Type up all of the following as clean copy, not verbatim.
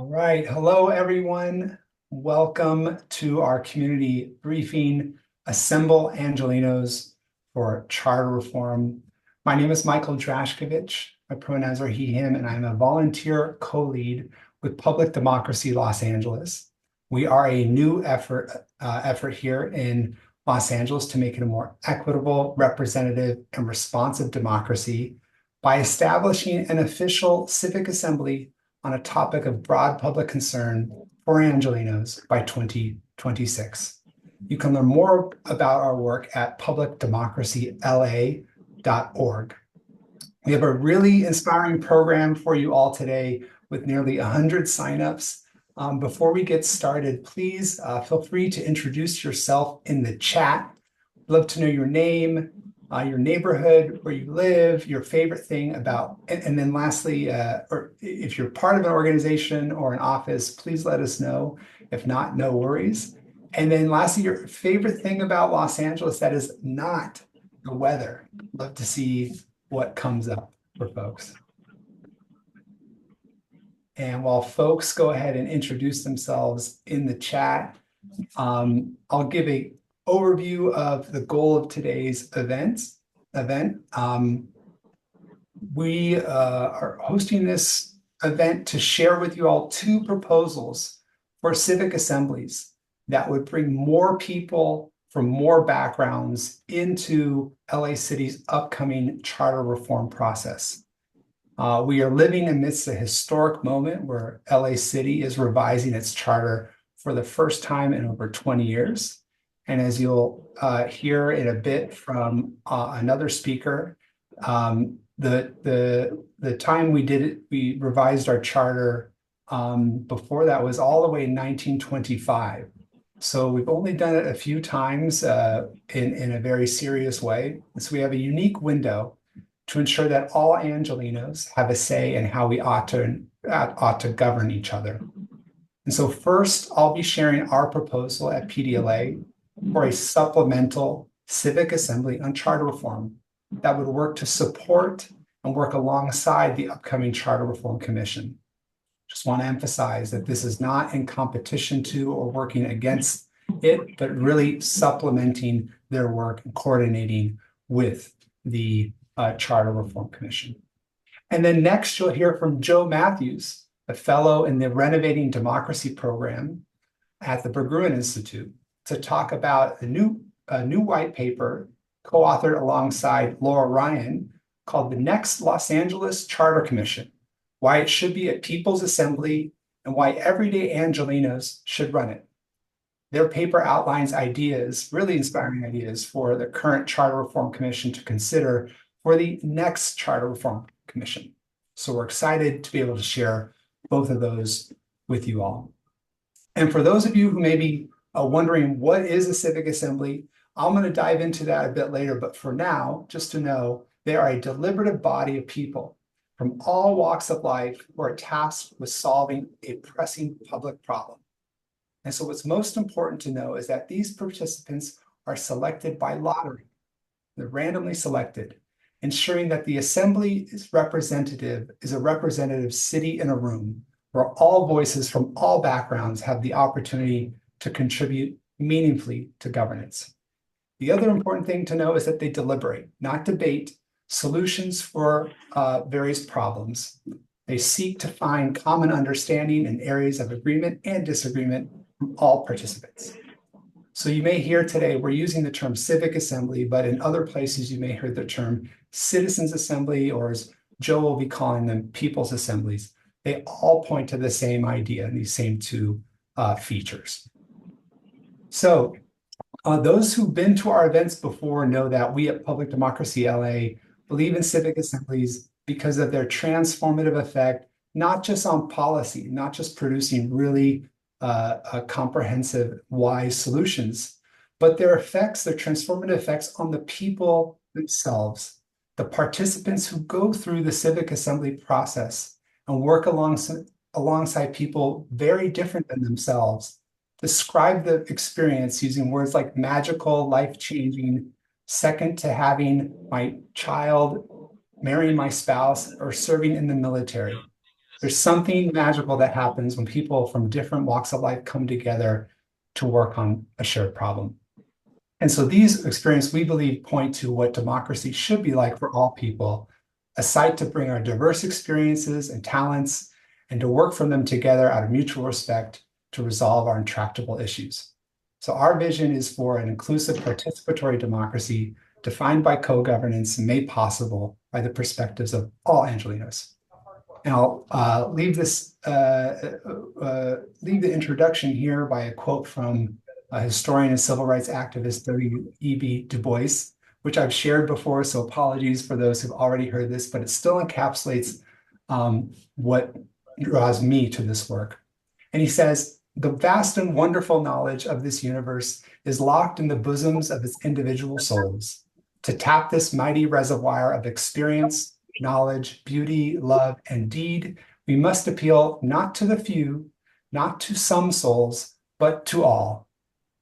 All right. Hello, everyone. Welcome to our community briefing, Assemble Angelenos for Charter Reform. My name is Michael Drashkovich. My pronouns are he, him, and I'm a volunteer co-lead with Public Democracy Los Angeles. We are a new effort here in Los Angeles to make it a more equitable, representative, and responsive democracy by establishing an official civic assembly on a topic of broad public concern for Angelenos by 2026. You can learn more about our work at publicdemocracyla.org. We have a really inspiring program for you all today with nearly 100 signups. Before we get started, please feel free to introduce yourself in the chat. I'd love to know your name, your neighborhood, where you live, your favorite thing about, and then lastly, or if you're part of an organization or an office, please let us know. If not, no worries. And then lastly, your favorite thing about Los Angeles that is not the weather. Love to see what comes up for folks. And while folks go ahead and introduce themselves in the chat, I'll give a overview of the goal of today's event. We are hosting this event to share with you all two proposals for civic assemblies that would bring more people from more backgrounds into LA City's upcoming charter reform process. We are living amidst a historic moment where LA City is revising its charter for the first time in over 20 years. And as you'll hear in a bit from another speaker, the time we did it, we revised our charter before that was all the way in 1925. So we've only done it a few times in a very serious way. So we have a unique window to ensure that all Angelenos have a say in how we ought to govern each other. And so first, I'll be sharing our proposal at PDLA for a supplemental civic assembly on charter reform that would work to support and work alongside the upcoming Charter Reform Commission. Just want to emphasize that this is not in competition to or working against it, but really supplementing their work and coordinating with the Charter Reform Commission. And then next, you'll hear from Joe Matthews, a fellow in the Renovating Democracy program at the Berggruen Institute, to talk about a new white paper co-authored alongside Laura Ryan called The Next Los Angeles Charter Commission: Why It Should Be a People's Assembly and Why Everyday Angelenos Should Run It. Their paper outlines ideas, really inspiring ideas, for the current Charter Reform Commission to consider for the next Charter Reform Commission. So we're excited to be able to share both of those with you all. And for those of you who may be wondering what is a civic assembly, I'm going to dive into that a bit later. But for now, just to know, they are a deliberative body of people from all walks of life who are tasked with solving a pressing public problem. And so what's most important to know is that these participants are selected by lottery. They're randomly selected, ensuring that the assembly is a representative city in a room where all voices from all backgrounds have the opportunity to contribute meaningfully to governance. The other important thing to know is that they deliberate, not debate, solutions for various problems. They seek to find common understanding in areas of agreement and disagreement from all participants. So you may hear today, we're using the term civic assembly, but in other places you may hear the term citizens assembly, or as Joe will be calling them, people's assemblies. They all point to the same idea and these same two features. So those who've been to our events before know that we at Public Democracy LA believe in civic assemblies because of their transformative effect, not just on policy, not just producing really comprehensive, wise solutions, but their effects, their transformative effects on the people themselves, the participants who go through the civic assembly process and work alongside people very different than themselves, describe the experience using words like magical, life-changing, second to having my child, marrying my spouse, or serving in the military. There's something magical that happens when people from different walks of life come together to work on a shared problem. And so these experiences, we believe, point to what democracy should be like for all people, a site to bring our diverse experiences and talents and to work from them together out of mutual respect to resolve our intractable issues. So our vision is for an inclusive participatory democracy defined by co-governance and made possible by the perspectives of all Angelenos. And I'll leave the introduction here by a quote from historian and civil rights activist W.E.B. Du Bois, which I've shared before, so apologies for those who've already heard this, but it still encapsulates what draws me to this work. And he says, "The vast and wonderful knowledge of this universe is locked in the bosoms of its individual souls. To tap this mighty reservoir of experience, knowledge, beauty, love, and deed, we must appeal not to the few, not to some souls, but to all.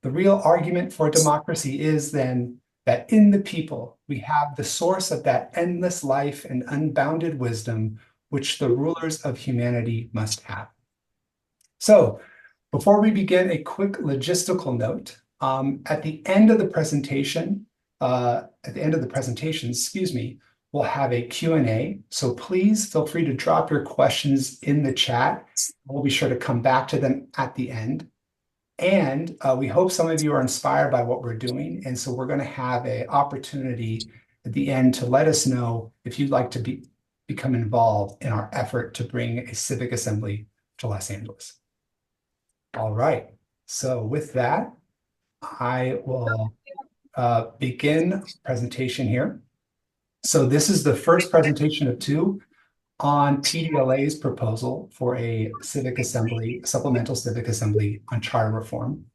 The real argument for democracy is then that in the people, we have the source of that endless life and unbounded wisdom which the rulers of humanity must have." So before we begin, a quick logistical note. At the end of the presentation, excuse me, we'll have a Q&A. So please feel free to drop your questions in the chat. We'll be sure to come back to them at the end. And we hope some of you are inspired by what we're doing. And so we're going to have an opportunity at the end to let us know if you'd like to become involved in our effort to bring a civic assembly to Los Angeles. All right. So with that, I will begin presentation here. So this is the first presentation of two on PDLA's proposal for a civic assembly, supplemental civic assembly on charter reform.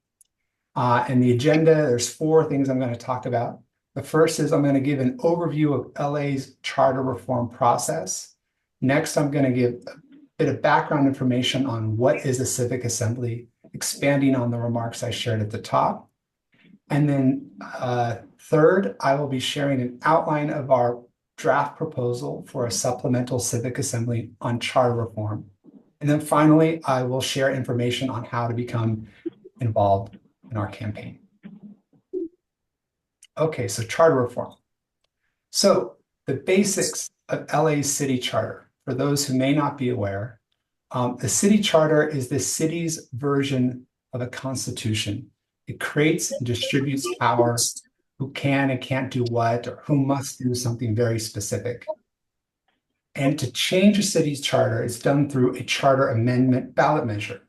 And the agenda, there's four things I'm going to talk about. The first is I'm going to give an overview of LA's charter reform process. Next, I'm going to give a bit of background information on what is a civic assembly, expanding on the remarks I shared at the top. And then third, I will be sharing an outline of our draft proposal for a supplemental civic assembly on charter reform. And then finally, I will share information on how to become involved in our campaign. Okay, so charter reform. So the basics of LA's city charter, for those who may not be aware, the city charter is the city's version of a constitution. It creates and distributes power, who can and can't do what, or who must do something very specific. And to change a city's charter is done through a charter amendment ballot measure.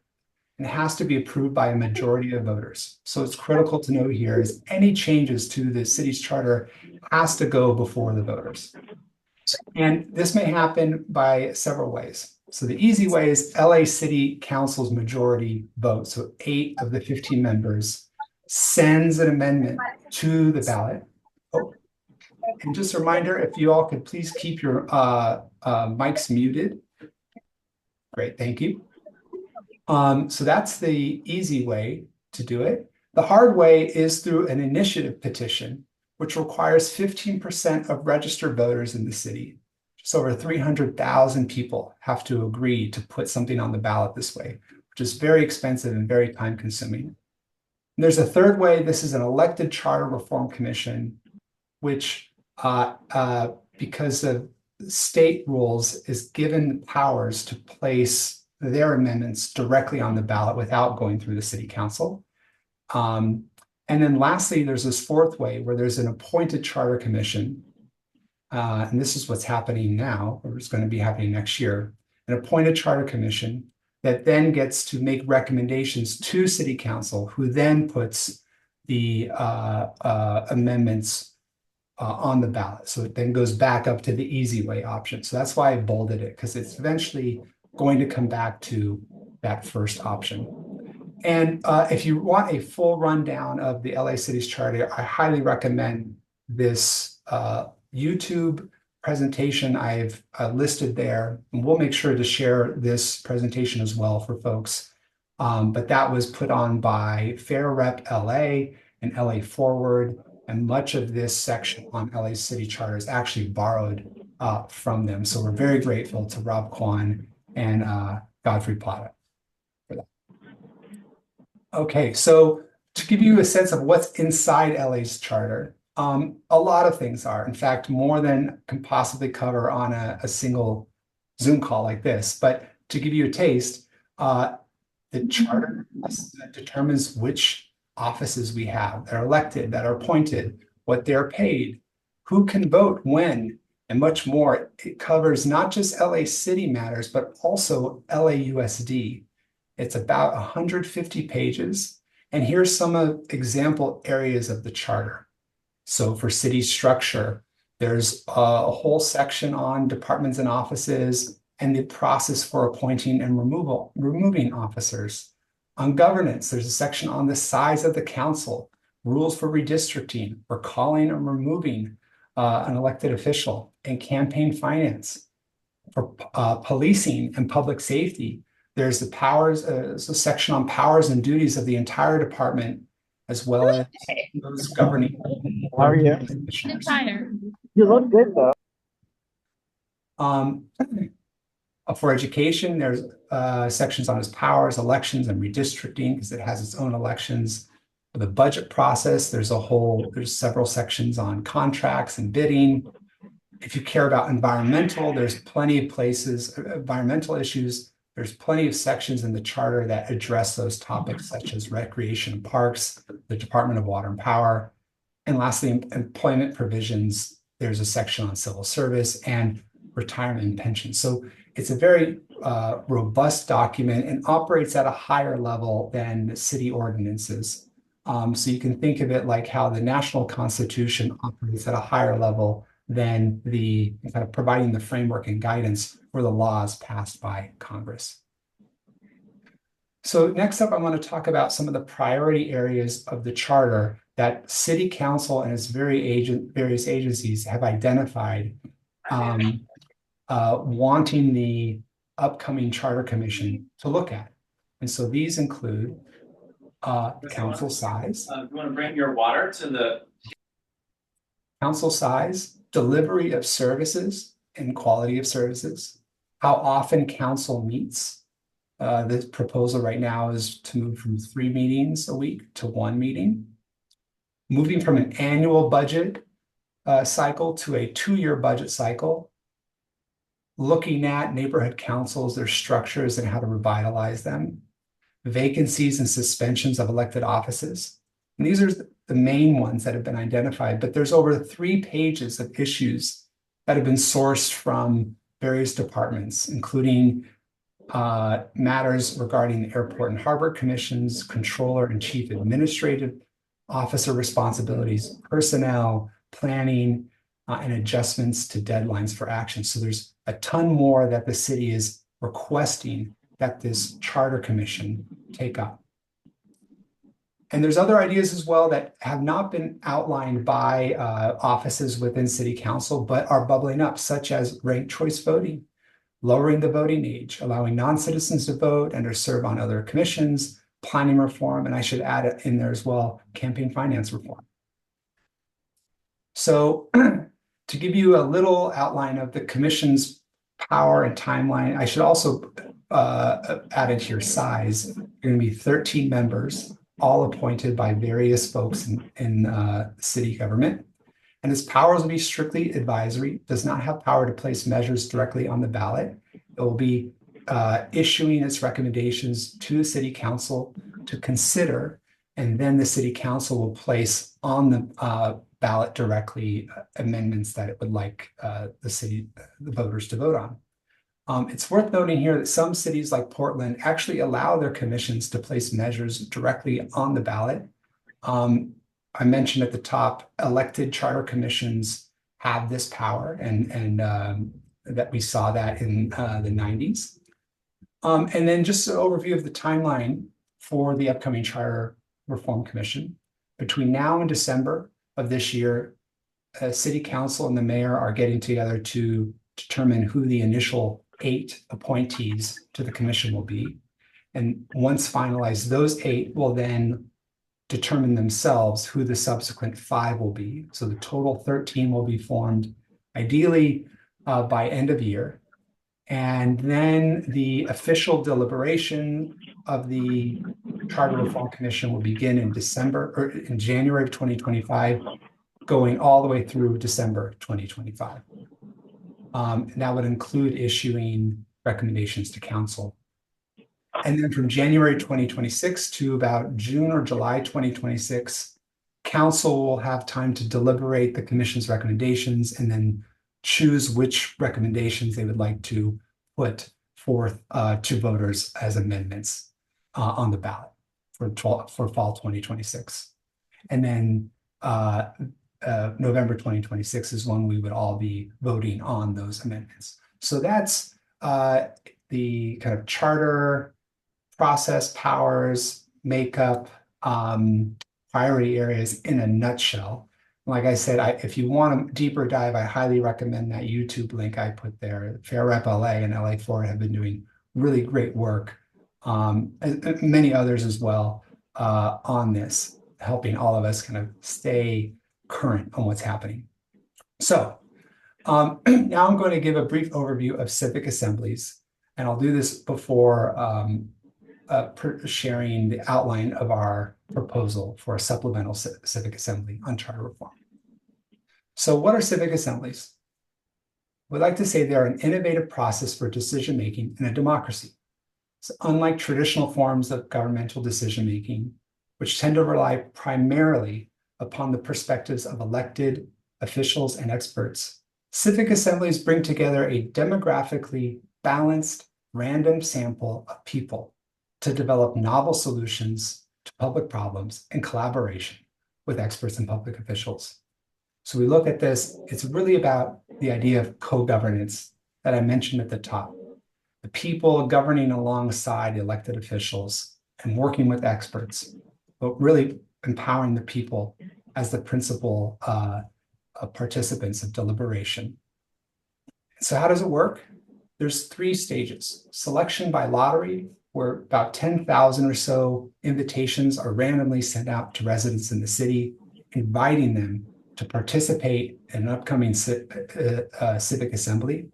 And it has to be approved by a majority of voters. So it's critical to note here is any changes to the city's charter has to go before the voters. And this may happen by several ways. So the easy way is LA City Council's majority vote. So 8 of the 15 members sends an amendment to the ballot. Oh, and just a reminder, if you all could please keep your mics muted. Great, thank you. So that's the easy way to do it. The hard way is through an initiative petition, which requires 15% of registered voters in the city. Just over 300,000 people have to agree to put something on the ballot this way, which is very expensive and very time consuming. And there's a third way. This is an elected charter reform commission, which because of state rules is given powers to place their amendments directly on the ballot without going through the city council. And then lastly, there's this fourth way where there's an appointed charter commission. And this is what's happening now, or it's going to be happening next year, an appointed charter commission that then gets to make recommendations to city council, who then puts the amendments on the ballot. So it then goes back up to the easy way option. So that's why I bolded it, because it's eventually going to come back to that first option. And if you want a full rundown of the LA City's charter, I highly recommend this YouTube presentation I've listed there. And we'll make sure to share this presentation as well for folks. But that was put on by Fair Rep LA and LA Forward. And much of this section on LA City Charter is actually borrowed from them. So we're very grateful to Rob Kwan and Godfrey Plata for that. Okay, so to give you a sense of what's inside LA's charter, a lot of things are. In fact, more than can possibly cover on a single Zoom call like this. But to give you a taste, the charter determines which offices we have that are elected, that are appointed, what they're paid, who can vote when, and much more. It covers not just LA city matters, but also LAUSD. It's about 150 pages. And here's some example areas of the charter. So for city structure, there's a whole section on departments and offices and the process for appointing and removing officers. On governance, there's a section on the size of the council, rules for redistricting, for calling and removing an elected official, and campaign finance. For policing and public safety, there's the powers, there's a section on powers and duties of the entire department, as well as those governing. How are you? You look good though. For education, there's sections on its powers, elections, and redistricting, because it has its own elections. For the budget process, there's several sections on contracts and bidding. If you care about environmental, there's plenty of places, environmental issues. There's plenty of sections in the charter that address those topics, such as recreation and parks, the Department of Water and Power. And lastly, employment provisions. There's a section on civil service and retirement and pension. So it's a very robust document and operates at a higher level than city ordinances. So you can think of it like how the national constitution operates at a higher level than the kind of providing the framework and guidance for the laws passed by Congress. So next up, I want to talk about some of the priority areas of the charter that City Council and its various agencies have identified wanting the upcoming Charter Commission to look at. And so these include council size. You want to bring your water to the council size, delivery of services and quality of services, how often council meets. The proposal right now is to move from 3 meetings a week to 1 meeting, moving from an annual budget cycle to a 2-year budget cycle, looking at neighborhood councils, their structures and how to revitalize them, vacancies and suspensions of elected offices. And these are the main ones that have been identified, but there's over 3 pages of issues that have been sourced from various departments, including matters regarding the airport and harbor commissions, controller and chief administrative officer responsibilities, personnel, planning, and adjustments to deadlines for action. So there's a ton more that the city is requesting that this charter commission take up. And there's other ideas as well that have not been outlined by offices within city council, but are bubbling up, such as ranked choice voting, lowering the voting age, allowing non-citizens to vote and or serve on other commissions, planning reform, and I should add it in there as well, campaign finance reform. So to give you a little outline of the commission's power and timeline, I should also add into your size. You're going to be 13 members, all appointed by various folks in city government. And its powers will be strictly advisory, does not have power to place measures directly on the ballot. It will be issuing its recommendations to the city council to consider, and then the city council will place on the ballot directly amendments that it would like the voters to vote on. It's worth noting here that some cities like Portland actually allow their commissions to place measures directly on the ballot. I mentioned at the top, elected charter commissions have this power, and that we saw that in the 90s. And then just an overview of the timeline for the upcoming Charter Reform Commission. Between now and December of this year, City Council and the mayor are getting together to determine who the initial 8 appointees to the commission will be. And once finalized, those 8 will then determine themselves who the subsequent 5 will be. So the total 13 will be formed ideally by end of year. And then the official deliberation of the Charter Reform Commission will begin in January of 2025, going all the way through December 2025. And that would include issuing recommendations to council. And then from January 2026 to about June or July 2026, council will have time to deliberate the commission's recommendations and then choose which recommendations they would like to put forth to voters as amendments on the ballot for fall 2026. And then November 2026 is when we would all be voting on those amendments. So that's the kind of charter process, powers, makeup, priority areas in a nutshell. Like I said, if you want a deeper dive, I highly recommend that YouTube link I put there. Fair Rep LA and LA Florida have been doing really great work, and many others as well, on this, helping all of us kind of stay current on what's happening. So now I'm going to give a brief overview of civic assemblies, and I'll do this before sharing the outline of our proposal for a supplemental civic assembly on charter reform. So what are civic assemblies? We'd like to say they're an innovative process for decision-making in a democracy. So unlike traditional forms of governmental decision-making, which tend to rely primarily upon the perspectives of elected officials and experts, civic assemblies bring together a demographically balanced, random sample of people to develop novel solutions to public problems in collaboration with experts and public officials. So we look at this, it's really about the idea of co-governance that I mentioned at the top. The people governing alongside elected officials and working with experts, but really empowering the people as the principal participants of deliberation. So how does it work? There's 3 stages. Selection by lottery, where about 10,000 or so invitations are randomly sent out to residents in the city, inviting them to participate in an upcoming civic assembly.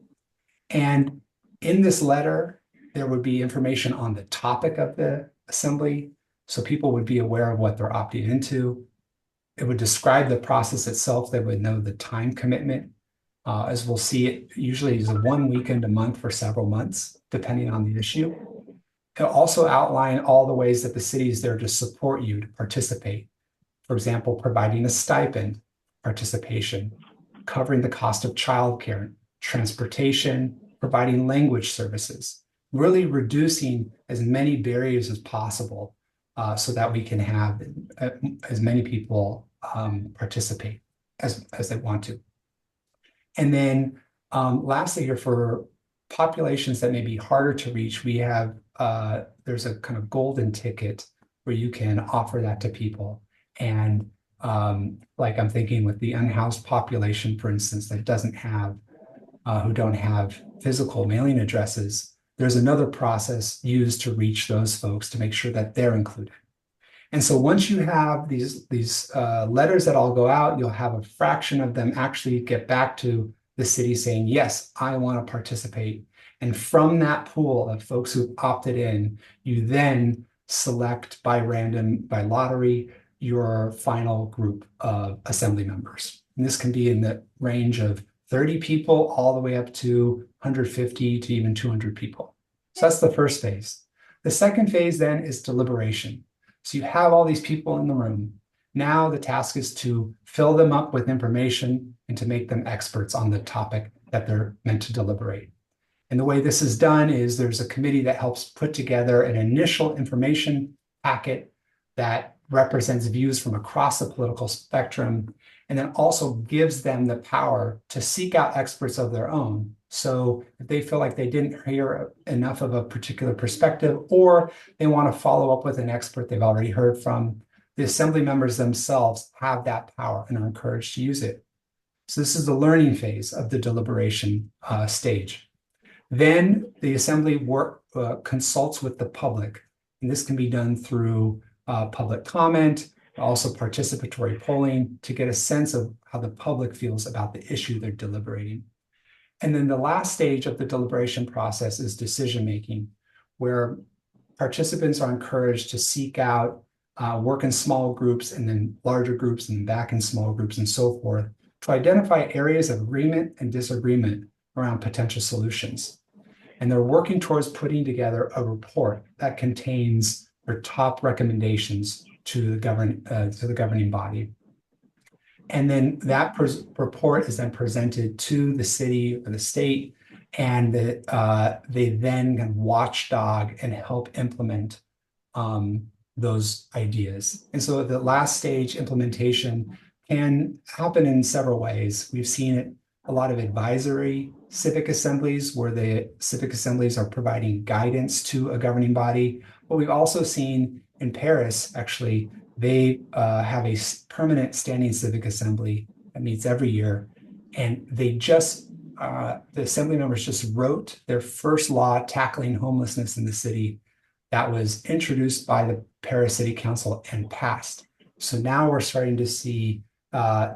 And in this letter, there would be information on the topic of the assembly, so people would be aware of what they're opting into. It would describe the process itself. They would know the time commitment. As we'll see, it usually is 1 weekend a month for several months, depending on the issue. It'll also outline all the ways that the city is there to support you to participate. For example, providing a stipend, participation, covering the cost of childcare, transportation, providing language services, really reducing as many barriers as possible so that we can have as many people participate as they want to. And then lastly here, for populations that may be harder to reach, we have there's a kind of golden ticket where you can offer that to people. And like I'm thinking with the unhoused population, for instance, that doesn't have, who don't have physical mailing addresses, there's another process used to reach those folks to make sure that they're included. And so once you have these letters that all go out, you'll have a fraction of them actually get back to the city saying, yes, I want to participate. And from that pool of folks who opted in, you then select by lottery, your final group of assembly members. And this can be in the range of 30 people all the way up to 150 to even 200 people. So that's the first phase. The second phase then is deliberation. So you have all these people in the room. Now the task is to fill them up with information and to make them experts on the topic that they're meant to deliberate. And the way this is done is there's a committee that helps put together an initial information packet that represents views from across the political spectrum, and then also gives them the power to seek out experts of their own. So if they feel like they didn't hear enough of a particular perspective, or they want to follow up with an expert they've already heard from, the assembly members themselves have that power and are encouraged to use it. So this is the learning phase of the deliberation stage. Then the assembly consults with the public, and this can be done through public comment, also participatory polling, to get a sense of how the public feels about the issue they're deliberating. And then the last stage of the deliberation process is decision-making, where participants are encouraged to seek out, work in small groups and then larger groups and back in small groups and so forth to identify areas of agreement and disagreement around potential solutions. And they're working towards putting together a report that contains their top recommendations to the governing body. And then that report is then presented to the city or the state, and they then can watchdog and help implement those ideas. And so the last stage implementation can happen in several ways. We've seen it a lot of advisory civic assemblies, where the civic assemblies are providing guidance to a governing body. But we've also seen in Paris, actually, they have a permanent standing civic assembly that meets every year. And they just, the assembly members just wrote their first law tackling homelessness in the city that was introduced by the Paris City Council and passed. So now we're starting to see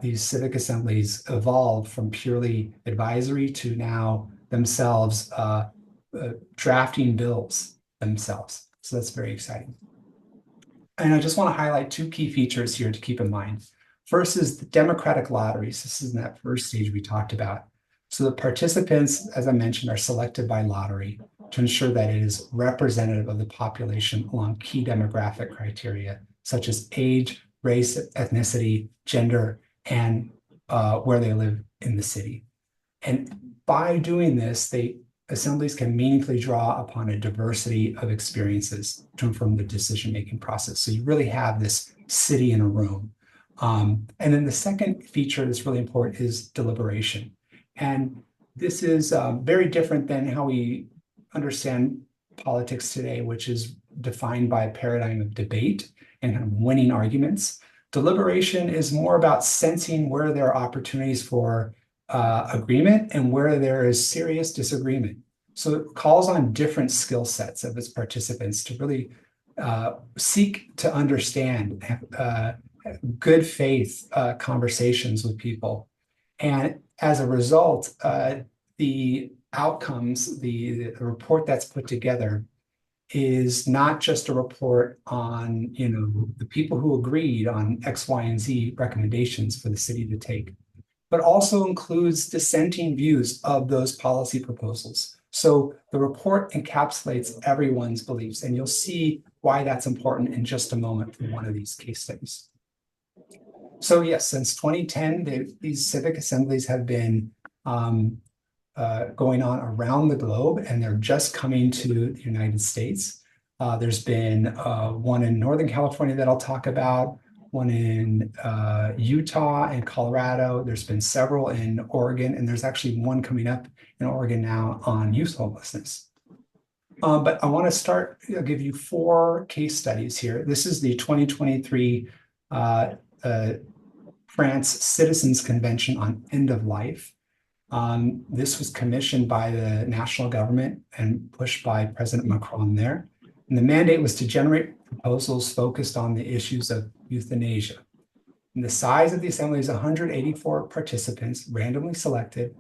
these civic assemblies evolve from purely advisory to now themselves drafting bills themselves. So that's very exciting. And I just want to highlight two key features here to keep in mind. First is the democratic lotteries. This is in that first stage we talked about. So the participants, as I mentioned, are selected by lottery to ensure that it is representative of the population along key demographic criteria, such as age, race, ethnicity, gender, and where they live in the city. And by doing this, assemblies can meaningfully draw upon a diversity of experiences to inform the decision-making process. So you really have this city in a room. And then the second feature that's really important is deliberation. And this is very different than how we understand politics today, which is defined by a paradigm of debate and kind of winning arguments. Deliberation is more about sensing where there are opportunities for agreement and where there is serious disagreement. So it calls on different skill sets of its participants to really seek to understand, have good faith conversations with people. And as a result, the outcomes, the report that's put together is not just a report on, the people who agreed on X, Y, and Z recommendations for the city to take, but also includes dissenting views of those policy proposals. So the report encapsulates everyone's beliefs, and you'll see why that's important in just a moment from one of these case studies. So yes, since 2010, these civic assemblies have been going on around the globe, and they're just coming to the United States. There's been one in Northern California that I'll talk about, one in Utah and Colorado. There's been several in Oregon, and there's actually one coming up in Oregon now on youth homelessness. But I want to start, I'll give you 4 case studies here. This is the 2023 France Citizens Convention on End of Life. This was commissioned by the national government and pushed by President Macron there. And the mandate was to generate proposals focused on the issues of euthanasia. And the size of the assembly is 184 participants, randomly selected.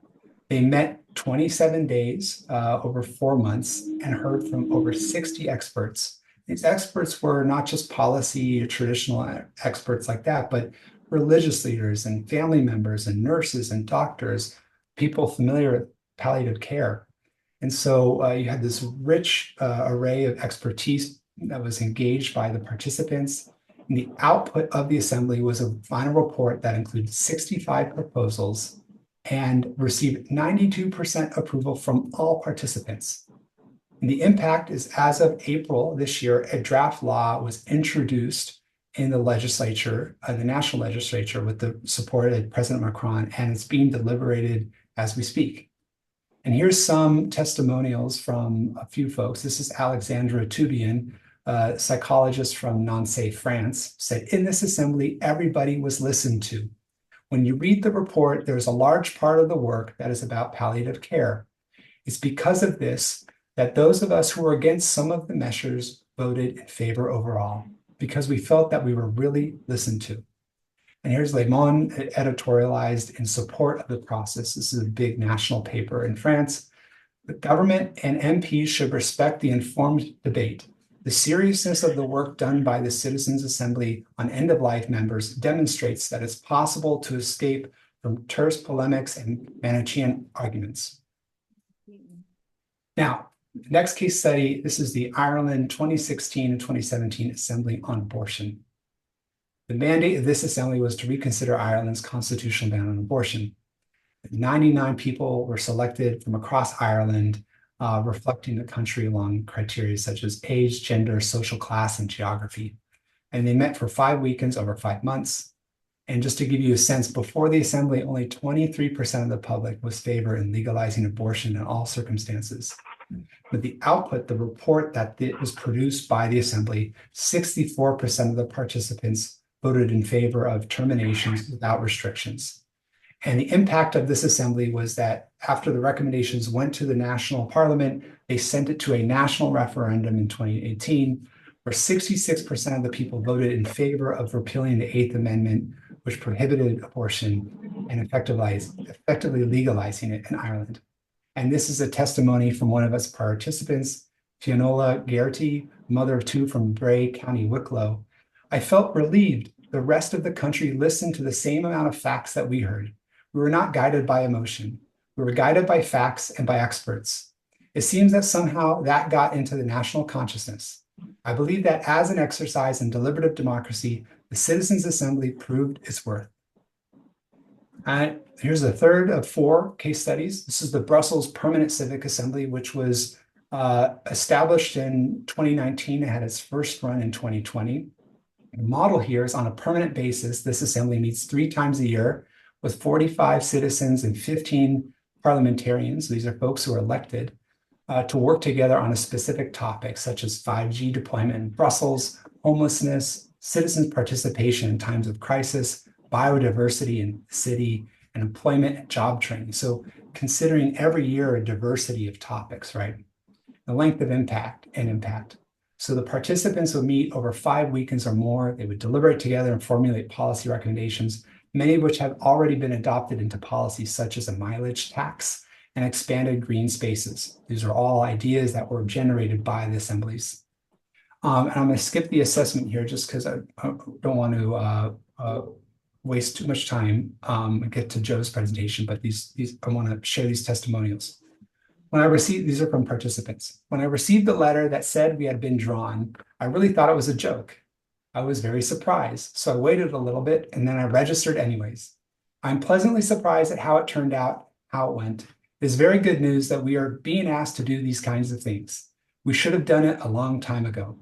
They met 27 days over 4 months and heard from over 60 experts. These experts were not just policy or traditional experts like that, but religious leaders and family members and nurses and doctors, people familiar with palliative care. And so you had this rich array of expertise that was engaged by the participants. And the output of the assembly was a final report that included 65 proposals and received 92% approval from all participants. And the impact is, as of April this year, a draft law was introduced in the legislature, the national legislature, with the support of President Macron, and it's being deliberated as we speak. And here's some testimonials from a few folks. This is Alexandra Toubian, a psychologist from Nancy, France, said, "In this assembly, everybody was listened to. When you read the report, there's a large part of the work that is about palliative care. It's because of this that those of us who were against some of the measures voted in favor overall, because we felt that we were really listened to." And here's Le Monde editorialized in support of the process. This is a big national paper in France. The government and MPs should respect the informed debate. The seriousness of the work done by the Citizens Assembly on end-of-life members demonstrates that it's possible to escape from terse polemics and Manichaean arguments. Now, next case study, this is the Ireland 2016 and 2017 Assembly on Abortion. The mandate of this assembly was to reconsider Ireland's constitutional ban on abortion. 99 people were selected from across Ireland, reflecting the country along criteria such as age, gender, social class, and geography. And they met for 5 weekends over 5 months. And just to give you a sense, before the assembly, only 23% of the public was favored in legalizing abortion in all circumstances. With the output, the report that was produced by the assembly, 64% of the participants voted in favor of terminations without restrictions. And the impact of this assembly was that after the recommendations went to the national parliament, they sent it to a national referendum in 2018, where 66% of the people voted in favor of repealing the Eighth Amendment, which prohibited abortion and effectively legalizing it in Ireland. And this is a testimony from one of its participants, Fionnuala Geraghty, mother of 2 from Bray, County Wicklow. I felt relieved the rest of the country listened to the same amount of facts that we heard. We were not guided by emotion. We were guided by facts and by experts. It seems that somehow that got into the national consciousness. I believe that as an exercise in deliberative democracy, the Citizens Assembly proved its worth. And here's a third of 4 case studies. This is the Brussels Permanent Civic Assembly, which was established in 2019. It had its first run in 2020. The model here is on a permanent basis. This assembly meets 3 times a year with 45 citizens and 15 parliamentarians. These are folks who are elected to work together on a specific topic, such as 5G deployment in Brussels, homelessness, citizens' participation in times of crisis, biodiversity in the city, and employment and job training. So considering every year a diversity of topics, right? The length of impact. So the participants would meet over 5 weekends or more. They would deliberate together and formulate policy recommendations, many of which have already been adopted into policies such as a mileage tax and expanded green spaces. These are all ideas that were generated by the assemblies. And I'm going to skip the assessment here just because I don't want to waste too much time and get to Joe's presentation, but these I want to share these testimonials. When I received, these are from participants. When I received the letter that said we had been drawn, I really thought it was a joke. I was very surprised, so I waited a little bit and then I registered anyways. I'm pleasantly surprised at how it turned out, how it went. It's very good news that we are being asked to do these kinds of things. We should have done it a long time ago.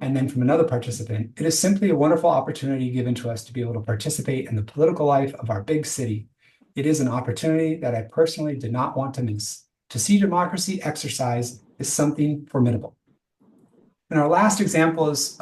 And then from another participant, it is simply a wonderful opportunity given to us to be able to participate in the political life of our big city. It is an opportunity that I personally did not want to miss. To see democracy exercise is something formidable. And our last example is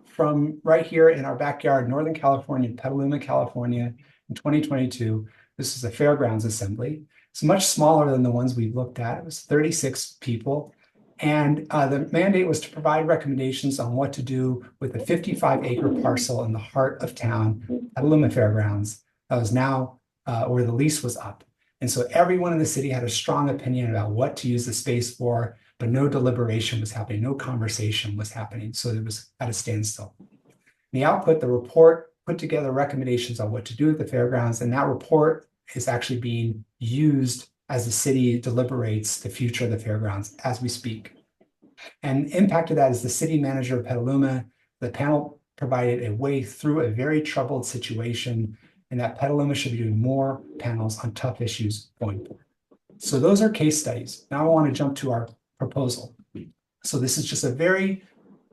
from right here in our backyard, Northern California, Petaluma, California, in 2022. This is a fairgrounds assembly. It's much smaller than the ones we've looked at. It was 36 people. And the mandate was to provide recommendations on what to do with the 55-acre parcel in the heart of town, Petaluma Fairgrounds, that was now where the lease was up. And so everyone in the city had a strong opinion about what to use the space for, but no deliberation was happening, no conversation was happening. So it was at a standstill. The output, the report put together recommendations on what to do with the fairgrounds, and that report is actually being used as the city deliberates the future of the fairgrounds as we speak. And the impact of that is the city manager of Petaluma. The panel provided a way through a very troubled situation, and that Petaluma should be doing more panels on tough issues going forward. So those are case studies. Now I want to jump to our proposal. So this is just a very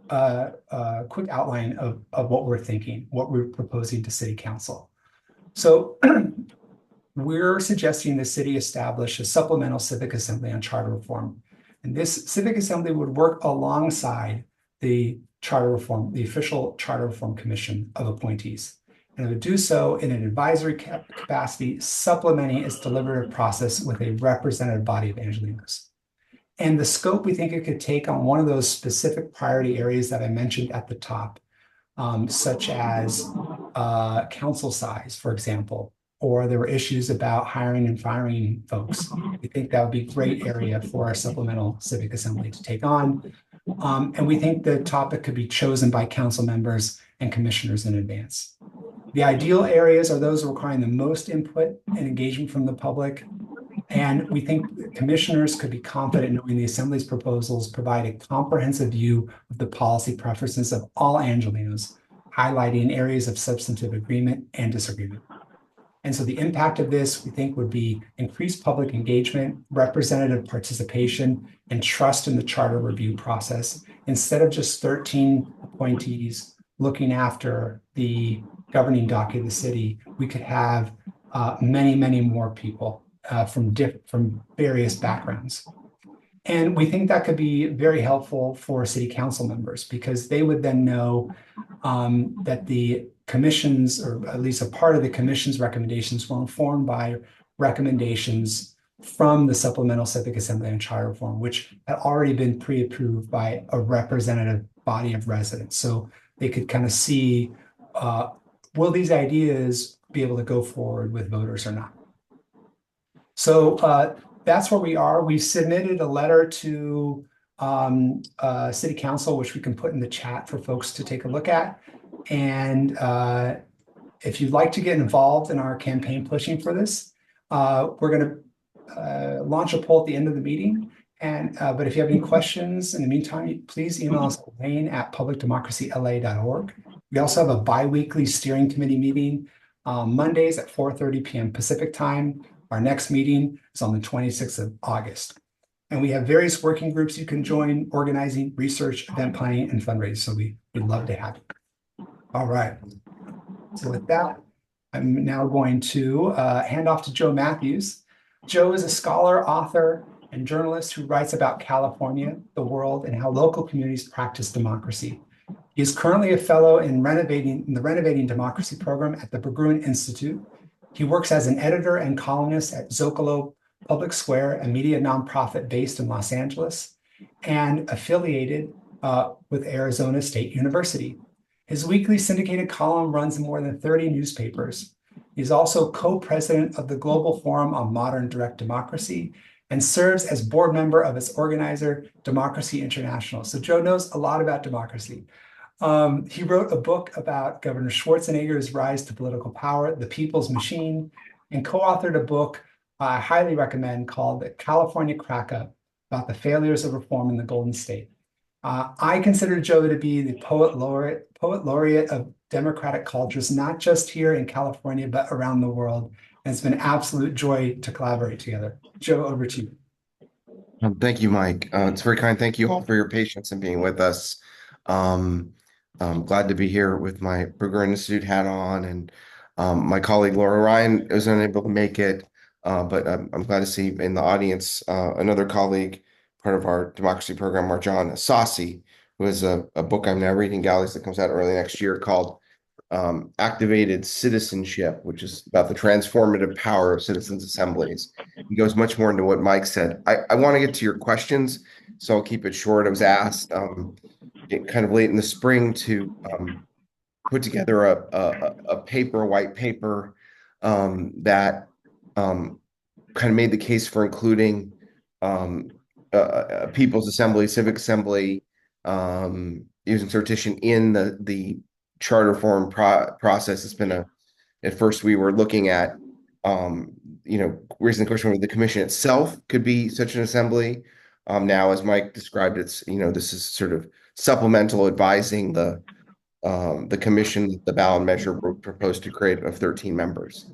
quick outline of what we're thinking, what we're proposing to City Council. So we're suggesting the city establish a supplemental civic assembly on charter reform. And this civic assembly would work alongside the charter reform, the official charter reform commission of appointees. And it would do so in an advisory capacity, supplementing its deliberative process with a representative body of Angelenos. And the scope we think it could take on one of those specific priority areas that I mentioned at the top, such as council size, for example, or there were issues about hiring and firing folks. We think that would be a great area for our supplemental civic assembly to take on. And we think the topic could be chosen by council members and commissioners in advance. The ideal areas are those requiring the most input and engagement from the public. And we think commissioners could be confident knowing the Assembly's proposals provide a comprehensive view of the policy preferences of all Angelenos, highlighting areas of substantive agreement and disagreement. And so the impact of this, we think, would be increased public engagement, representative participation, and trust in the charter review process. Instead of just 13 appointees looking after the governing docket of the city, we could have many, many more people from various backgrounds. And we think that could be very helpful for city council members because they would then know that the commissions, or at least a part of the commission's recommendations, were informed by recommendations from the Supplemental Civic Assembly and Charter Reform, which had already been pre-approved by a representative body of residents. So they could kind of see, will these ideas be able to go forward with voters or not? So that's where we are. We submitted a letter to City Council, which we can put in the chat for folks to take a look at. And if you'd like to get involved in our campaign pushing for this, we're going to launch a poll at the end of the meeting. And but if you have any questions in the meantime, please email us at wayne@publicdemocracyla.org. We also have a bi-weekly steering committee meeting Mondays at 4:30 p.m. Pacific time. Our next meeting is on the 26th of August. And we have various working groups you can join: organizing, research, event planning, and fundraising. So we'd love to have you. All right. So with that, I'm now going to hand off to Joe Matthews. Joe is a scholar, author, and journalist who writes about California, the world, and how local communities practice democracy. He is currently a fellow in the Renovating Democracy program at the Berggruen Institute. He works as an editor and columnist at Zocalo Public Square, a media nonprofit based in Los Angeles, and affiliated with Arizona State University. His weekly syndicated column runs in more than 30 newspapers. He's also co-president of the Global Forum on Modern Direct Democracy and serves as board member of its organizer, Democracy International. So Joe knows a lot about democracy. He wrote a book about Governor Schwarzenegger's rise to political power, The People's Machine, and co-authored a book I highly recommend called The California Crack-Up, about the failures of reform in the Golden State. I consider Joe to be the poet laureate of democratic cultures, not just here in California, but around the world. And it's been an absolute joy to collaborate together. Joe, over to you. Thank you, Mike. It's very kind. Thank you all for your patience and being with us. I'm glad to be here with my Berggruen Institute hat on, and my colleague Laura Ryan was unable to make it, but I'm glad to see in the audience another colleague, part of our democracy program, Marjan Asasi, who has a book I'm now reading, Galleys, that comes out early next year, called Activated Citizenship, which is about the transformative power of citizens' assemblies. He goes much more into what Mike said. I want to get to your questions, so I'll keep it short. I was asked kind of late in the spring to put together a white paper that kind of made the case for including People's Assembly, Civic Assembly, using sortition in the charter form process. It's been at first we were looking at raising the question whether the commission itself could be such an assembly. Now, as Mike described, it's this is sort of supplemental advising the commission, the ballot measure we're proposed to create of 13 members.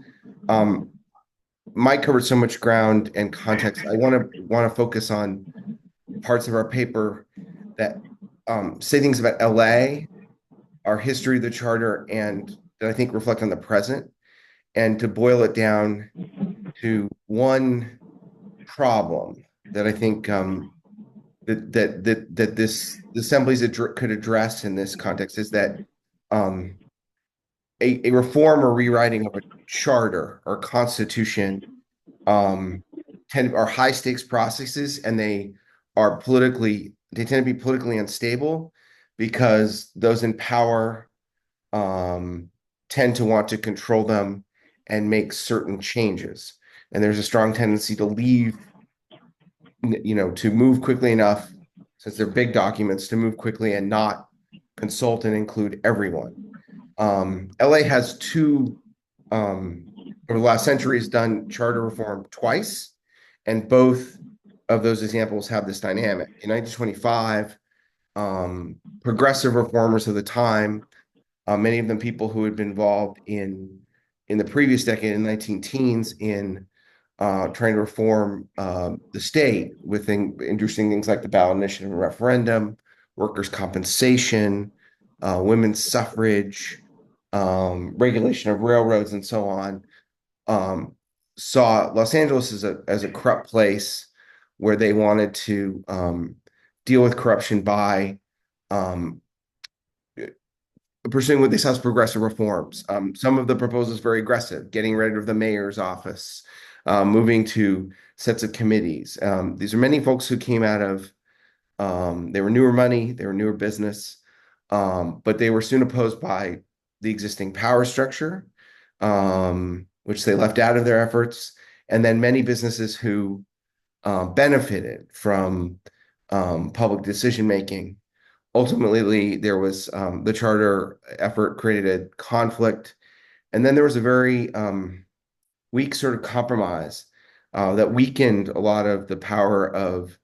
Mike covered so much ground and context. I want to focus on parts of our paper that say things about LA, our history of the charter, and that I think reflect on the present, and to boil it down to one problem that I think that this assemblies could address in this context is that a reform or rewriting of a charter or constitution are high stakes processes, and they tend to be politically unstable because those in power tend to want to control them and make certain changes. And there's a strong tendency to leave, to move quickly enough, since they're big documents, to move quickly and not consult and include everyone. LA has over the last century, has done charter reform twice, and both of those examples have this dynamic. In 1925, progressive reformers of the time, many of them people who had been involved in the previous decade, in 19 teens, in trying to reform the state with interesting things like the ballot initiative and referendum, workers' compensation, women's suffrage, regulation of railroads, and so on, saw Los Angeles as a corrupt place where they wanted to deal with corruption by pursuing what they saw as progressive reforms. Some of the proposals very aggressive, getting rid of the mayor's office, moving to sets of committees. These are many folks who came out of, they were newer money, they were newer business, but they were soon opposed by the existing power structure, which they left out of their efforts. And then many businesses who benefited from public decision-making. Ultimately, there was the charter effort created a conflict. And then there was a very weak sort of compromise that weakened a lot of the power of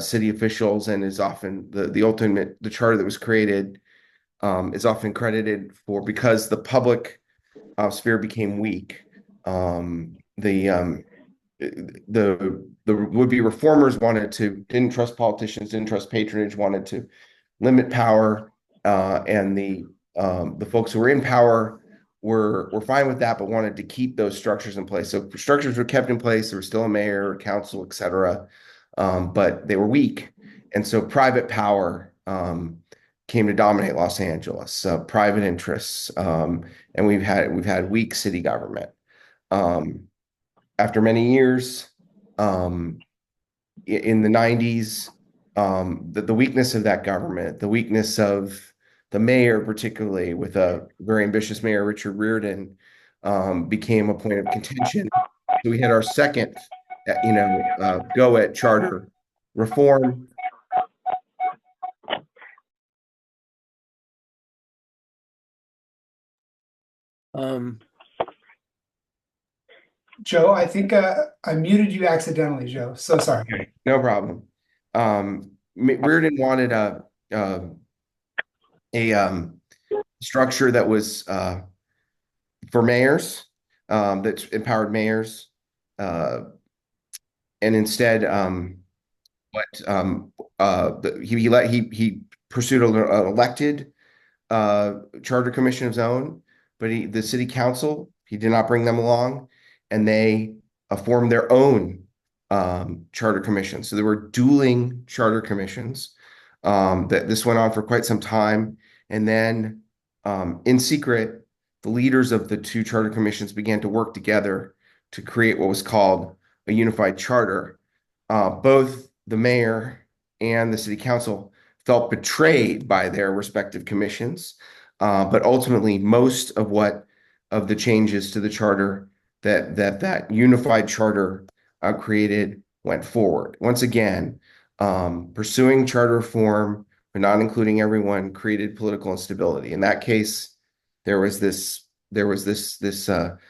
city officials, and is often the charter that was created is often credited for, because the public sphere became weak. The would-be reformers didn't trust politicians, didn't trust patronage, wanted to limit power, and the folks who were in power were fine with that, but wanted to keep those structures in place. So structures were kept in place. There was still a mayor, council, et cetera, but they were weak, and so private power came to dominate Los Angeles. Private interests, and we've had weak city government. After many years, in the 90s, the weakness of that government, the weakness of the mayor, particularly with a very ambitious mayor, Richard Riordan, became a point of contention. So we had our second, go at charter reform. Joe, I think I muted you accidentally, Joe. So sorry. No problem. Riordan wanted a structure that was for mayors, that empowered mayors, and instead, he pursued an elected charter commission of his own, but the city council, he did not bring them along, and they formed their own charter commission. So there were dueling charter commissions. That this went on for quite some time, and then in secret, the leaders of the two charter commissions began to work together to create what was called a unified charter. Both the mayor and the city council felt betrayed by their respective commissions, but ultimately, most of the changes to the charter that unified charter created went forward. Once again, pursuing charter reform but not including everyone created political instability. In that case, there was this sort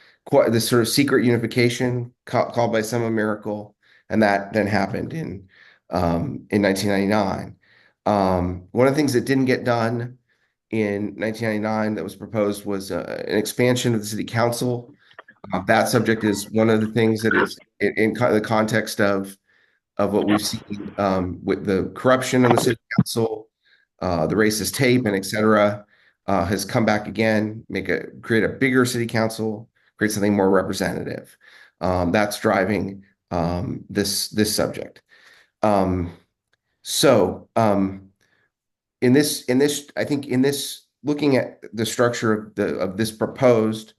of secret unification called by some a miracle, and that then happened in 1999. One of the things that didn't get done in 1999 that was proposed was an expansion of the city council. That subject is one of the things that is in the context of what we've seen with the corruption in the city council, the racist tape, and et cetera, has come back again, create a bigger city council, create something more representative. That's driving this subject. In this, looking at the structure of this proposed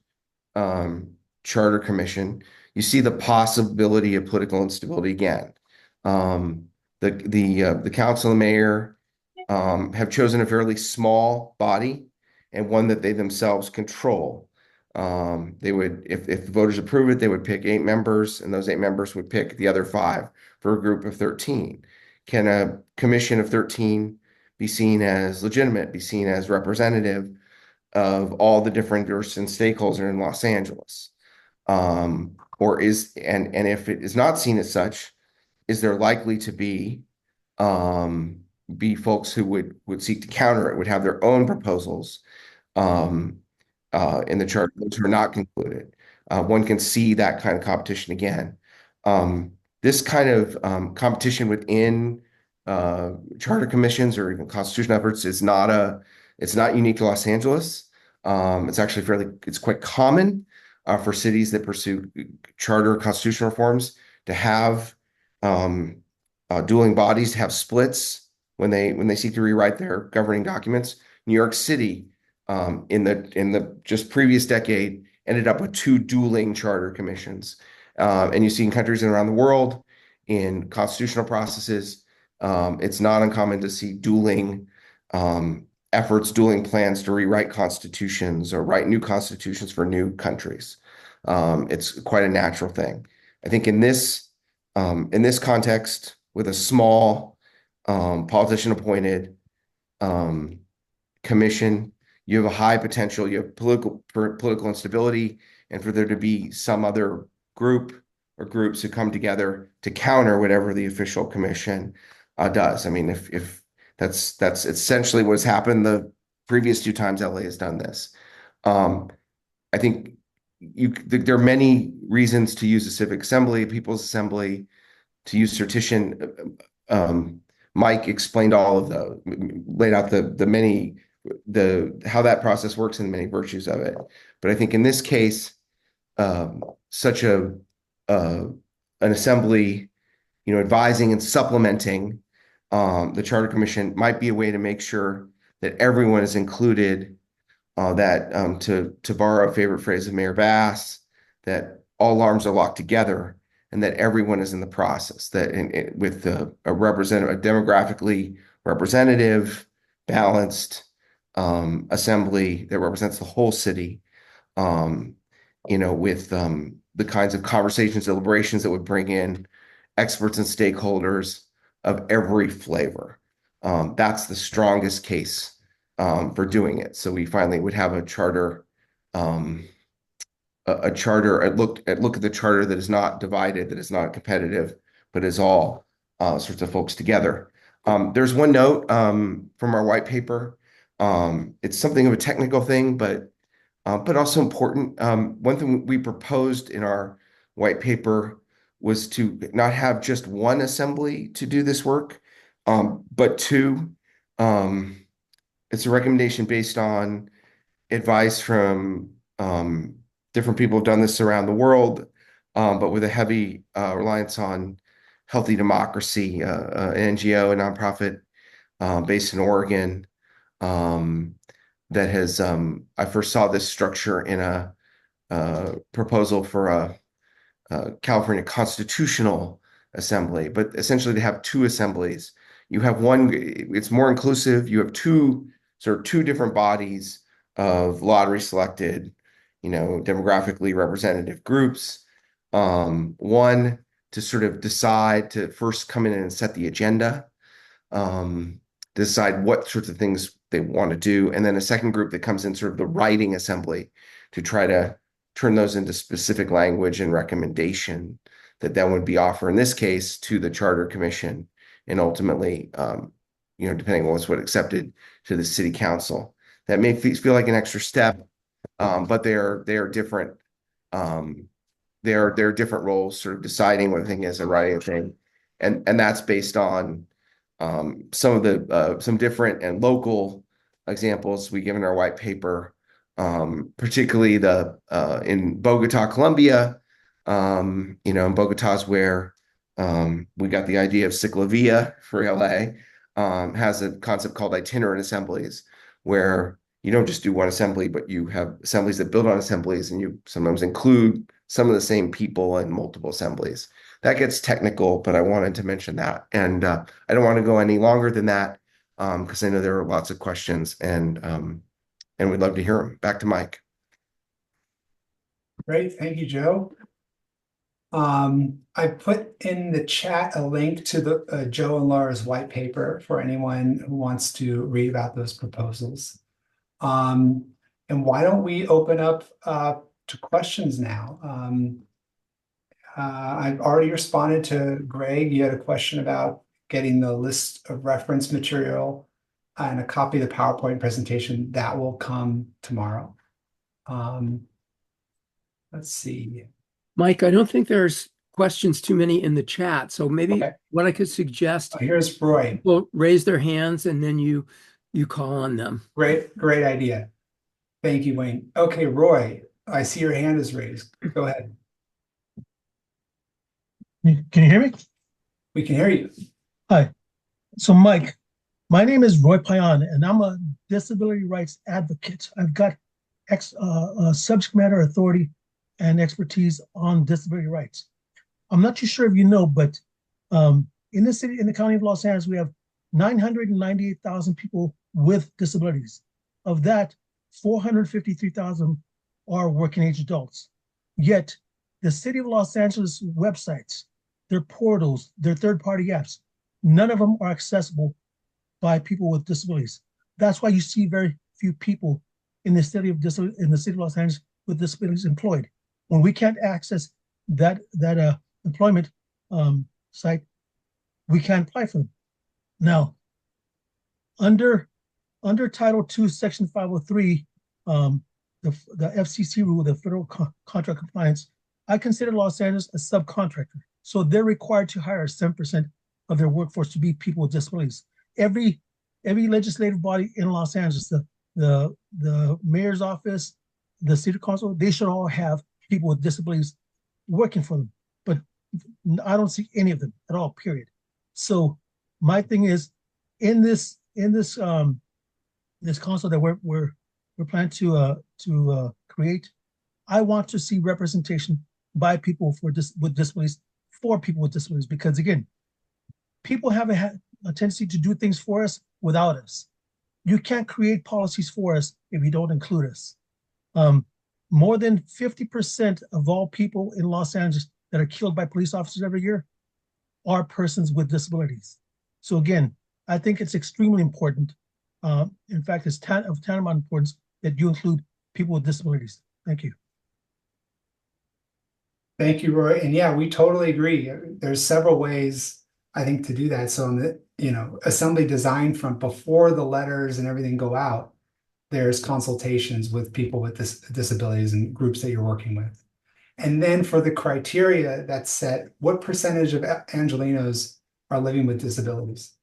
charter commission, you see the possibility of political instability again. The council and mayor have chosen a fairly small body and one that they themselves control. They would, if the voters approve it, they would pick 8 members, and those 8 members would pick the other 5 for a group of 13. Can a commission of 13 be seen as legitimate, be seen as representative of all the different groups and stakeholders in Los Angeles? And if it is not seen as such, is there likely to be folks who would seek to counter it, would have their own proposals in the charter, those who are not concluded? One can see that kind of competition again. This kind of competition within charter commissions or even constitutional efforts is it's not unique to Los Angeles. It's actually it's quite common for cities that pursue charter constitutional reforms to have dueling bodies, to have splits when they seek to rewrite their governing documents. New York City, in the just previous decade, ended up with 2 dueling charter commissions. And you see in countries around the world, in constitutional processes, it's not uncommon to see dueling efforts, dueling plans to rewrite constitutions or write new constitutions for new countries. It's quite a natural thing. I think in this context, with a small politician-appointed commission, you have a high potential, you have political instability, and for there to be some other group or groups who come together to counter whatever the official commission does. I mean, if that's essentially what has happened the previous 2 times LA has done this. I think there are many reasons to use a civic assembly, people's assembly, to use sortition. Mike explained all of those, laid out how that process works and the many virtues of it. But I think in this case, such an assembly, advising and supplementing the Charter Commission might be a way to make sure that everyone is included. That to borrow a favorite phrase of Mayor Bass, that all alarms are locked together, and that everyone is in the process. That with a demographically representative, balanced assembly that represents the whole city, with the kinds of conversations, deliberations that would bring in experts and stakeholders of every flavor. That's the strongest case for doing it. So we finally would have a charter, a look at the charter that is not divided, that is not competitive, but is all sorts of folks together. There's one note from our white paper. It's something of a technical thing, but also important. One thing we proposed in our white paper was to not have just one assembly to do this work, but 2. It's a recommendation based on advice from different people who've done this around the world, but with a heavy reliance on Healthy Democracy, an NGO, a nonprofit based in Oregon, that has, I first saw this structure in a proposal for a California Constitutional Assembly, but essentially to have 2 assemblies. You have one, it's more inclusive. You have 2 different bodies of lottery selected, demographically representative groups. One to sort of decide to first come in and set the agenda, decide what sorts of things they want to do. And then a second group that comes in sort of the writing assembly to try to turn those into specific language and recommendation that then would be offered, in this case, to the Charter Commission, and ultimately, depending on what's accepted, to the City Council. That may feel like an extra step, but they are different. There are different roles, sort of deciding what a thing is and writing a thing, and that's based on some different and local examples we give in our white paper, particularly in Bogota, Colombia. In Bogota's where we got the idea of Ciclavia for LA, has a concept called itinerant assemblies, where you don't just do one assembly, but you have assemblies that build on assemblies, and you sometimes include some of the same people in multiple assemblies. That gets technical, but I wanted to mention that. And I don't want to go any longer than that, because I know there are lots of questions, and and we'd love to hear them. Back to Mike. Great, thank you, Joe. I put in the chat a link to the Joe and Laura's white paper for anyone who wants to read about those proposals. And why don't we open up to questions now? I've already responded to Greg. You had a question about getting the list of reference material and a copy of the PowerPoint presentation. That will come tomorrow. Let's see. Mike, I don't think there's questions too many in the chat. So maybe Okay. what I could suggest, Here's Roy. people raise their hands and then you call on them. Great idea. Thank you, Wayne. Okay, Roy, I see your hand is raised. Go ahead. Can you hear me? We can hear you. Hi. So, Mike, my name is Roy Payan, and I'm a disability rights advocate. I've got subject matter authority and expertise on disability rights. I'm not too sure if you know, but in the county of Los Angeles, we have 998,000 people with disabilities. Of that, 453,000 are working age adults. Yet, the city of Los Angeles websites, their portals, their third-party apps, none of them are accessible by people with disabilities. That's why you see very few people in the city of Los Angeles with disabilities employed. When we can't access that employment site, we can't apply for them. Now, under Title II, Section 503, the FCC rule, the Federal Contract Compliance, I consider Los Angeles a subcontractor. So they're required to hire 7% of their workforce to be people with disabilities. Every legislative body in Los Angeles, the mayor's office, the city council, they should all have people with disabilities working for them. But I don't see any of them at all, period. So my thing is, in this council that we're planning to create, I want to see representation by people with disabilities, for people with disabilities, because again, people have a tendency to do things for us without us. You can't create policies for us if you don't include us. More than 50% of all people in Los Angeles that are killed by police officers every year are persons with disabilities. So again, I think it's extremely important. In fact, it's of tantamount importance that you include people with disabilities. Thank you. Thank you, Roy. And yeah, we totally agree. There's several ways, I think, to do that. So in the, assembly design from before the letters and everything go out, there's consultations with people with disabilities and groups that you're working with. And then for the criteria that's set, what percentage of Angelenos are living with disabilities?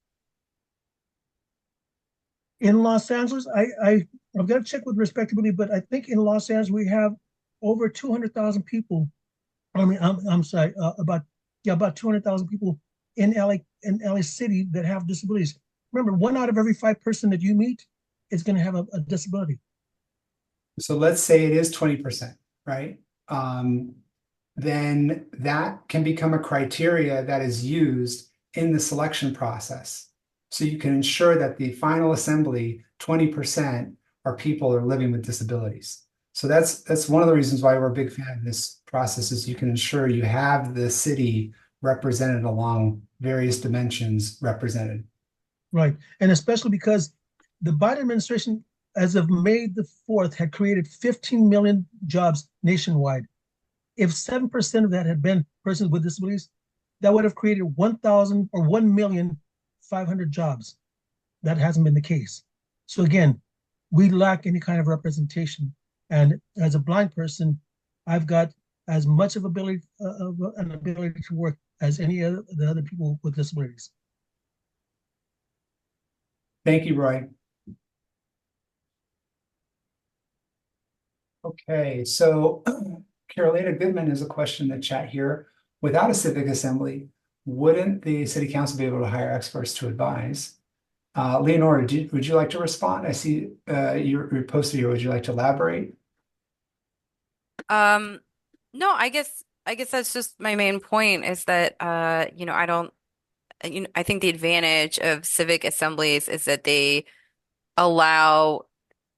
In Los Angeles, I've got to check with respectability, but I think in Los Angeles we have over 200,000 people. I mean, I'm sorry, about 200,000 people in LA City that have disabilities. Remember, 1 out of every 5 person that you meet is going to have a disability. So let's say it is 20%, right? Then that can become a criteria that is used in the selection process. So you can ensure that the final assembly, 20% are people are living with disabilities. So that's one of the reasons why we're a big fan of this process, is you can ensure you have the city represented along various dimensions represented. Right. And especially because the Biden administration, as of May the 4th, had created 15 million jobs nationwide. If 7% of that had been persons with disabilities, that would have created 1,000 or 1,500,000 jobs. That hasn't been the case. So again, we lack any kind of representation. And as a blind person, I've got as much of an ability to work as any of the other people with disabilities. Thank you, Roy. Okay, so Carolina Goodman has a question in the chat here. Without a civic assembly, wouldn't the city council be able to hire experts to advise? Leonora, would you like to respond? I see you posted here. Would you like to elaborate? No, I guess that's just my main point is that I don't I think the advantage of civic assemblies is that they allow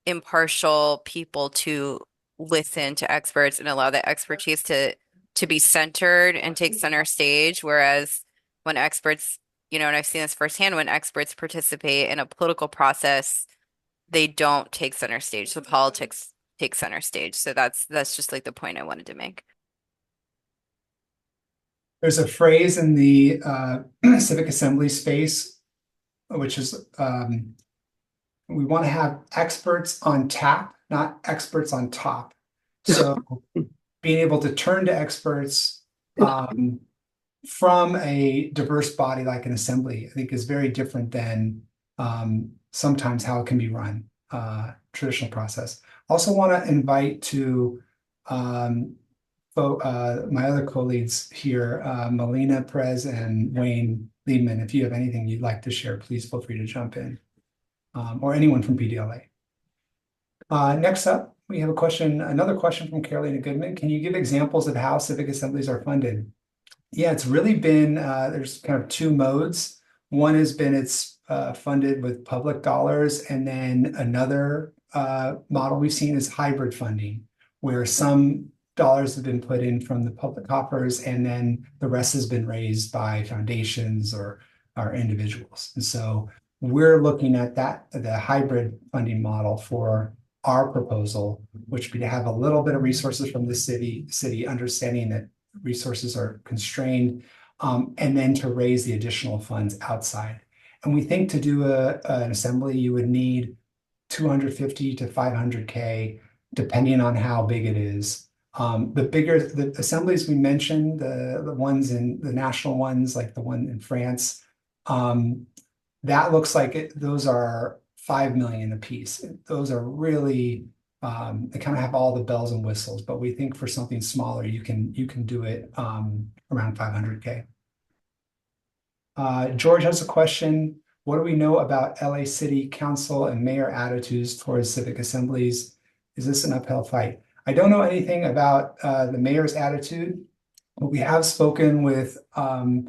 impartial people to listen to experts and allow the expertise to be centered and take center stage. Whereas when experts, and I've seen this firsthand, when experts participate in a political process, they don't take center stage. The politics take center stage. So that's just like the point I wanted to make. There's a phrase in the civic assembly space, which is we want to have experts on tap, not experts on top. So being able to turn to experts from a diverse body like an assembly, I think is very different than sometimes how it can be run, traditional process. Also want to invite to my other colleagues here, Melina Perez and Wayne Liebman. If you have anything you'd like to share, please feel free to jump in, or anyone from PDLA. Next up, we have another question from Carolina Goodman. Can you give examples of how civic assemblies are funded? Yeah, it's really been, there's kind of two modes. One has been it's funded with public dollars, and then another model we've seen is hybrid funding, where some dollars have been put in from the public coffers, and then the rest has been raised by foundations or individuals. And so we're looking at the hybrid funding model for our proposal, which would be to have a little bit of resources from the city understanding that resources are constrained, and then to raise the additional funds outside. And we think to do an assembly, you would need 250 to 500K, depending on how big it is. The assemblies we mentioned, the ones in the national ones, like the one in France, that looks like those are 5 million a piece. Those are really they kind of have all the bells and whistles, but we think for something smaller, you can do it around 500K. George has a question. What do we know about LA City Council and mayor attitudes towards civic assemblies? Is this an uphill fight? I don't know anything about the mayor's attitude, but we have spoken with quite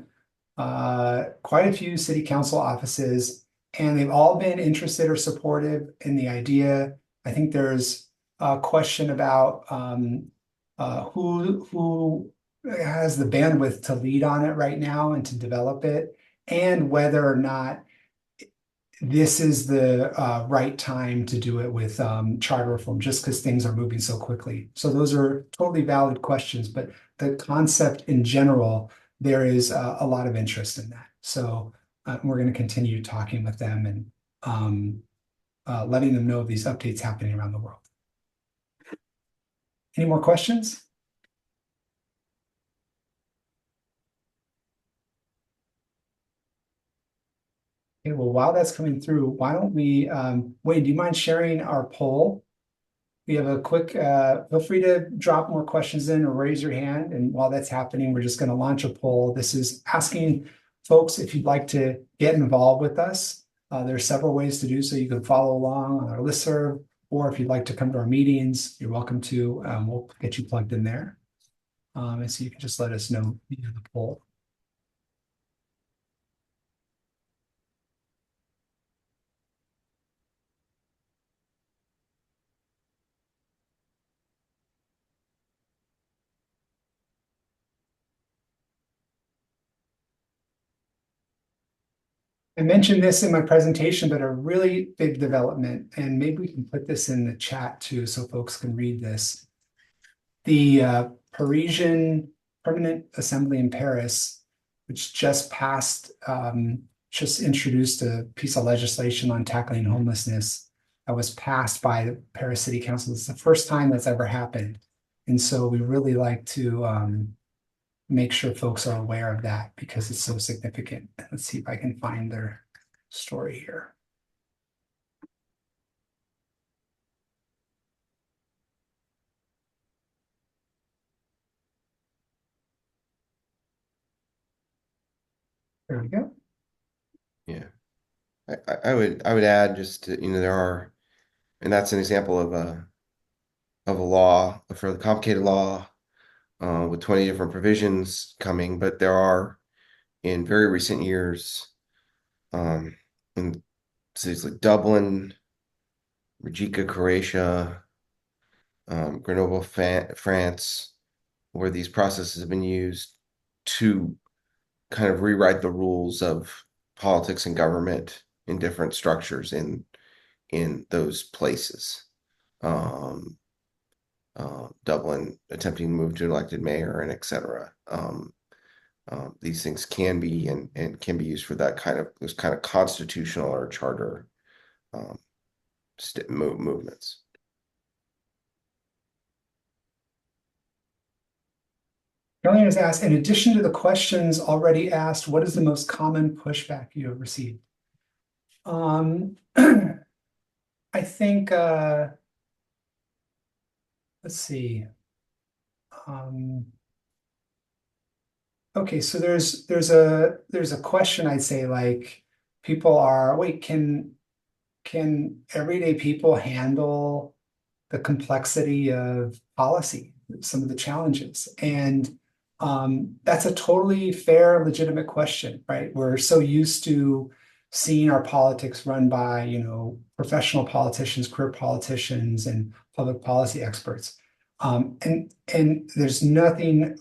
a few city council offices, and they've all been interested or supportive in the idea. I think there's a question about who has the bandwidth to lead on it right now and to develop it, and whether or not this is the right time to do it with charter reform, just because things are moving so quickly. So those are totally valid questions, but the concept in general, there is a lot of interest in that. So we're going to continue talking with them and letting them know of these updates happening around the world. Any more questions? Okay, well, while that's coming through, why don't we, Wayne, do you mind sharing our poll? We have a quick, feel free to drop more questions in or raise your hand. And while that's happening, we're just going to launch a poll. This is asking folks if you'd like to get involved with us. There are several ways to do so. You can follow along on our listserv, or if you'd like to come to our meetings, you're welcome to. We'll get you plugged in there. And so you can just let us know via the poll. I mentioned this in my presentation, but a really big development, and maybe we can put this in the chat too so folks can read this. The Parisian Permanent Assembly in Paris, which just passed, just introduced a piece of legislation on tackling homelessness that was passed by the Paris City Council. It's the first time that's ever happened. And so we really like to make sure folks are aware of that because it's so significant. Let's see if I can find their story here. There we go. Yeah, I would add just to, there are, and that's an example of a law, for the complicated law with 20 different provisions coming, but there are in very recent years in cities like Dublin, Rijeka, Croatia, Grenoble, France, where these processes have been used to kind of rewrite the rules of politics and government in different structures in those places. Dublin attempting to move to an elected mayor and etc. These things can be and can be used for those kind of constitutional or charter movements. Caroline has asked, in addition to the questions already asked, what is the most common pushback you have received? I think, let's see. Okay, so there's a question I'd say, like, people are, wait, can everyday people handle the complexity of policy, some of the challenges? And that's a totally fair, legitimate question, right? We're so used to seeing our politics run by, professional politicians, career politicians, and public policy experts. And there's nothing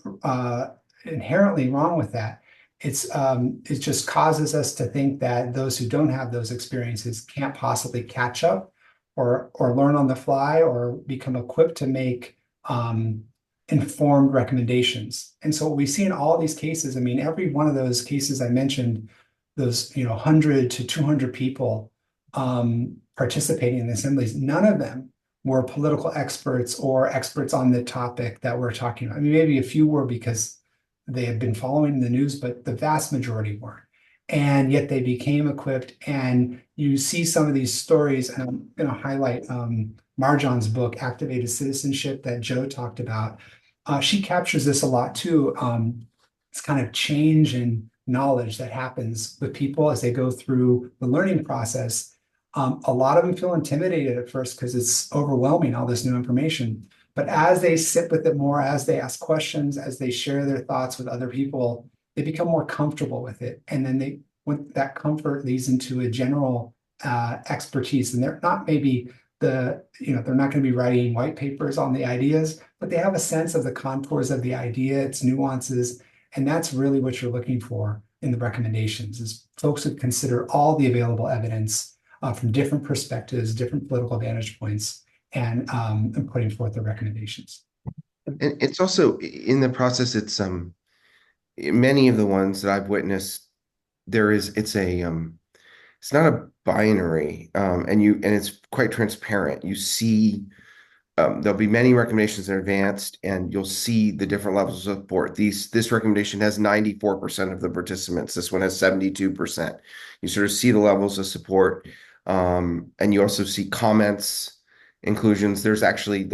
inherently wrong with that. It just causes us to think that those who don't have those experiences can't possibly catch up or learn on the fly or become equipped to make informed recommendations. And so what we see in all these cases, I mean, every one of those cases I mentioned, those 100 to 200 people participating in the assemblies, none of them were political experts or experts on the topic that we're talking about. I mean, maybe a few were because they had been following the news, but the vast majority weren't. And yet they became equipped. And you see some of these stories, and I'm going to highlight Marjan's book, Activated Citizenship, that Joe talked about. She captures this a lot too. It's kind of change in knowledge that happens with people as they go through the learning process. A lot of them feel intimidated at first because it's overwhelming, all this new information. But as they sit with it more, as they ask questions, as they share their thoughts with other people, they become more comfortable with it. And then when that comfort leads into a general expertise, and they're not maybe they're not going to be writing white papers on the ideas, but they have a sense of the contours of the idea, its nuances. And that's really what you're looking for in the recommendations, is folks who consider all the available evidence from different perspectives, different political vantage points, and putting forth the recommendations. And it's also in the process, it's many of the ones that I've witnessed, it's not a binary, and it's quite transparent. You see, there'll be many recommendations in advanced, and you'll see the different levels of support. This recommendation has 94% of the participants. This one has 72%. You sort of see the levels of support, and you also see comments, inclusions. There's actually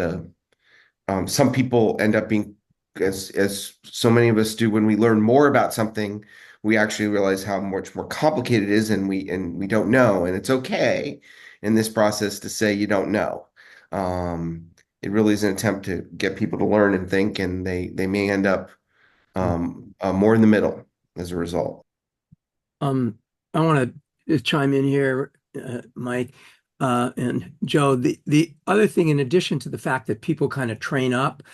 some people end up being, as so many of us do, when we learn more about something, we actually realize how much more complicated it is, and we don't know, and it's okay in this process to say you don't know. It really is an attempt to get people to learn and think, and they may end up more in the middle as a result. I want to chime in here, Mike and Joe. The other thing, in addition to the fact that people kind of train up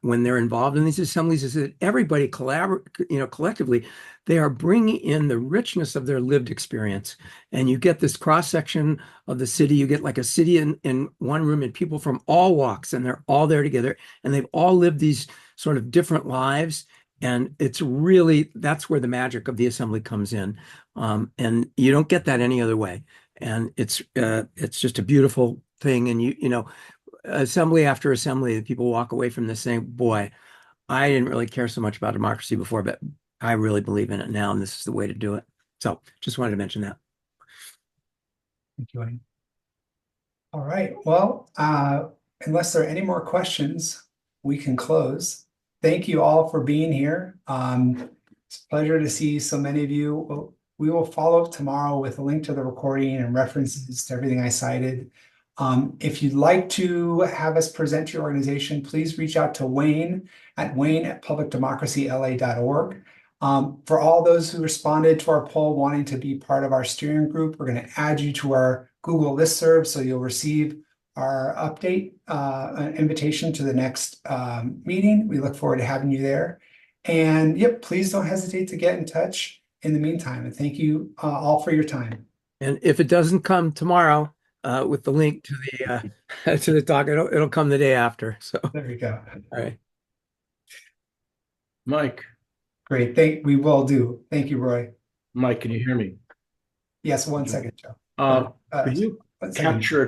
when they're involved in these assemblies, is that everybody collectively, they are bringing in the richness of their lived experience. And you get this cross section of the city. You get like a city in one room, and people from all walks, and they're all there together, and they've all lived these sort of different lives. And it's really, that's where the magic of the assembly comes in. And you don't get that any other way. And it's just a beautiful thing. And assembly after assembly, people walk away from this saying, boy, I didn't really care so much about democracy before, but I really believe in it now, and this is the way to do it. So just wanted to mention that. Thank you, Wayne. All right, well, unless there are any more questions, we can close. Thank you all for being here. It's a pleasure to see so many of you. We will follow up tomorrow with a link to the recording and references to everything I cited. If you'd like to have us present to your organization, please reach out to Wayne at publicdemocracyla.org. For all those who responded to our poll wanting to be part of our steering group, we're going to add you to our Google listserv, so you'll receive our update, an invitation to the next meeting. We look forward to having you there. And yep, please don't hesitate to get in touch in the meantime. And thank you all for your time. And if it doesn't come tomorrow with the link to the to the talk, it'll come the day after. So There we go. all right. Mike, Great. We will do. Thank you, Roy. Mike, can you hear me? Yes, 1 second, Joe. Could you One second. capture